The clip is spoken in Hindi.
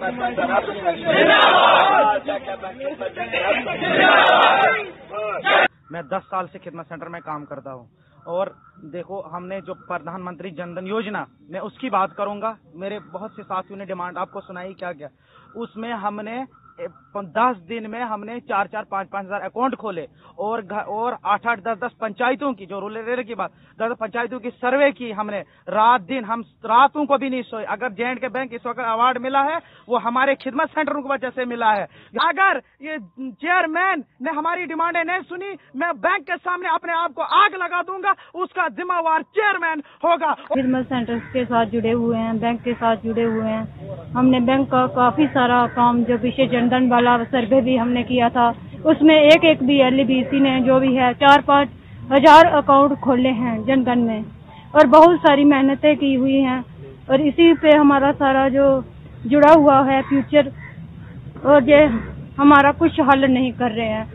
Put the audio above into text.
मैं 10 साल से खिदमत सेंटर में काम करता हूँ और देखो हमने जो प्रधानमंत्री जनधन योजना, मैं उसकी बात करूंगा। मेरे बहुत से साथियों ने डिमांड आपको सुनाई, क्या क्या उसमें हमने 10 दिन में हमने 4-4, 5-5 हजार अकाउंट खोले और 8-8, 10-10 पंचायतों की, जो रूरल एरिया की बात, 10 पंचायतों की सर्वे की हमने। रात दिन हम रातों को भी नहीं सोए। अगर J&K बैंक इस वक्त अवार्ड मिला है वो हमारे खिदमत सेंटरों की वजह से मिला है। अगर ये चेयरमैन ने हमारी डिमांडें नहीं सुनी, मैं बैंक के सामने अपने आप को आग लगा दूंगा, उसका जिम्मेवार चेयरमैन होगा। खिदमत सेंटर्स के साथ जुड़े हुए हैं, बैंक के साथ जुड़े हुए हैं। हमने बैंक का काफी सारा काम, जो पीछे जनधन वाला सर्वे भी हमने किया था, उसमें एक भी LBC ने जो भी है 4-5 हजार अकाउंट खोले हैं जनधन में और बहुत सारी मेहनतें की हुई हैं और इसी पे हमारा सारा जो जुड़ा हुआ है फ्यूचर, और ये हमारा कुछ हल नहीं कर रहे हैं।